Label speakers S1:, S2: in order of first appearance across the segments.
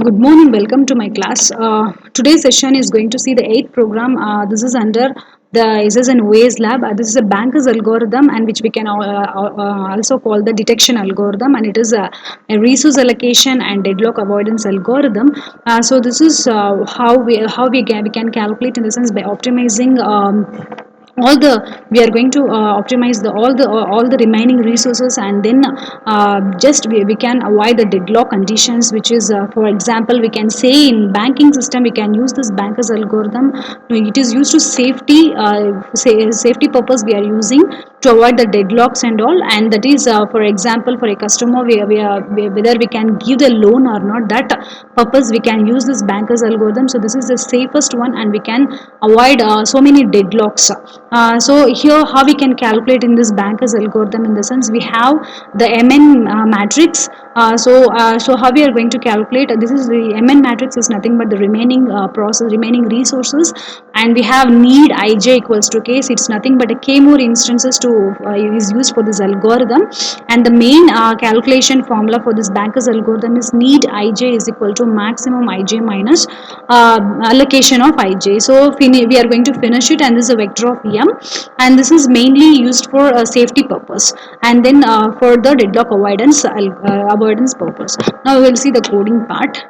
S1: Good morning, welcome to my class. Today's session is going to see the eighth program. This is under the SSN OAS lab. This is a banker's algorithm, and which we can also call the detection algorithm, and it is a resource allocation and deadlock avoidance algorithm. So this is how we can calculate in the sense by optimizing. All the we are going to optimize the all the remaining resources, and then just we can avoid the deadlock conditions, which is for example we can say in banking system we can use this bankers algorithm. It is used to safety purpose we are using to avoid the deadlocks and all, and that is for example for a customer whether we can give the loan or not, that purpose we can use this bankers algorithm. So this is the safest one, and we can avoid so many deadlocks. So here how we can calculate in this bankers algorithm, in the sense we have the MN matrix. So how we are going to calculate, this is the MN matrix is nothing but the remaining resources, and we have need ij equals to case, it's nothing but a k more instances to is used for this algorithm. And the main calculation formula for this bankers algorithm is need ij is equal to maximum ij minus allocation of ij. So we are going to finish it, and this is a vector of m, and this is mainly used for safety purpose, and then for the deadlock avoidance purpose. Now we will see the coding part.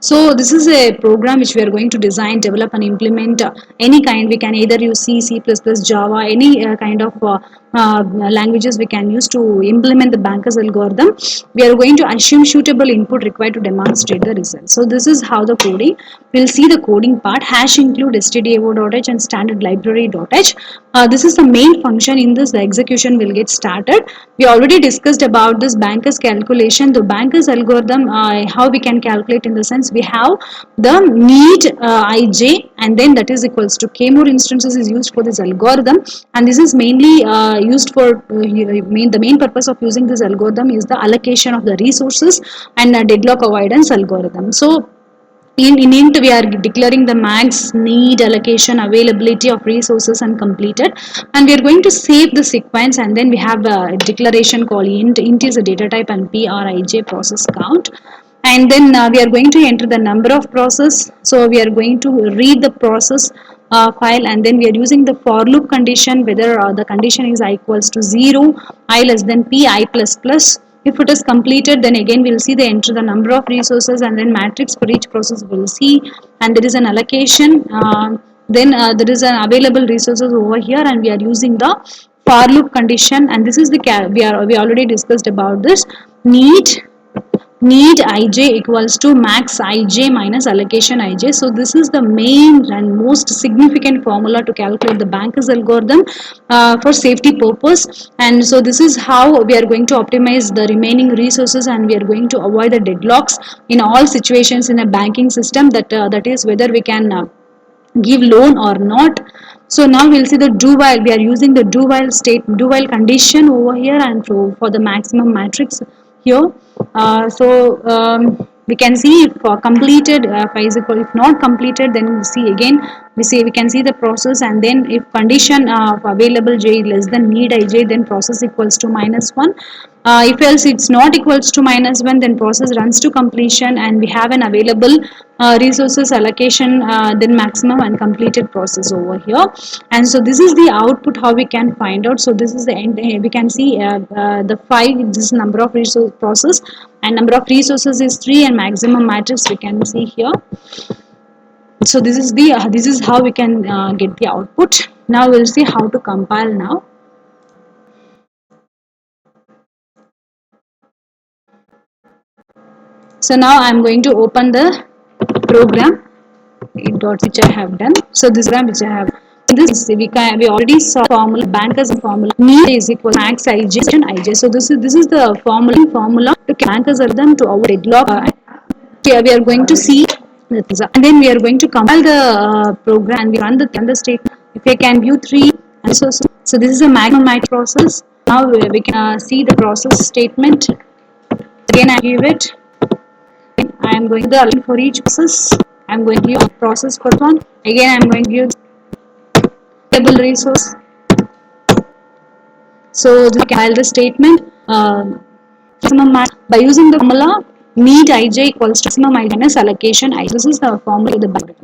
S1: So this is a program which we are going to design, develop, and implement any kind. We can either use C, C++, Java, any kind of languages we can use to implement the bankers algorithm. We are going to assume suitable input required to demonstrate the result. So this is how the coding. We'll see the coding part. Hash include stdio.h and standard library.h. This is the main function. In this, the execution will get started. We already discussed about this bankers calculation. The bankers algorithm, how we can calculate, in the sense we have the need ij, and then that is equals to k more instances is used for this algorithm, and this is mainly used for the main purpose of using this algorithm is the allocation of the resources and deadlock avoidance algorithm. So in int we are declaring the max, need, allocation, availability of resources and completed, and we are going to save the sequence, and then we have a declaration called int is a data type, and prij process count, and then we are going to enter the number of process. So we are going to read the process file, and then we are using the for loop condition, whether the condition is I equals to 0, I less than p, I plus plus. If it is completed, then again we will see the enter the number of resources, and then matrix for each process we will see, and there is an allocation. Then there is an available resources over here, and we are using the for loop condition, and this is the we already discussed about this need ij equals to max ij minus allocation ij. So this is the main and most significant formula to calculate the bankers algorithm for safety purpose. And so this is how we are going to optimize the remaining resources, and we are going to avoid the deadlocks in all situations in a banking system, that is whether we can give loan or not. So now we'll see the do while. We are using the do while condition over here, and for the maximum matrix here. We can see if completed, is equal, if not completed, then we see again, we can see the process, and then if condition of available j less than need ij, then process equals to -1. If else it's not equals to -1, then process runs to completion, and we have an available resources allocation, then maximum and completed process over here. And so this is the output how we can find out. So this is the end. We can see the 5, this number of resource process, and number of resources is 3, and maximum matrix we can see here. So this is how we can get the output. Now we'll see how to compile now. So now I'm going to open the program which I have done. So this program which I have, in this we already saw formula, bankers formula, need is equal to max ij and ij. So this is the formula to bankers algorithm to our deadlock. Here we are going to see, and then we are going to compile the program, and we run the statement. If I can view 3, and so this is a maximum matrix process. Now we can see the process statement. Again I give it. I am going to the for each process. I am going to use process for one. Again I am going to use table resource. So this compile the statement. By using the formula, meet ij equals to maximum ij minus allocation I. This is the formula of the bank.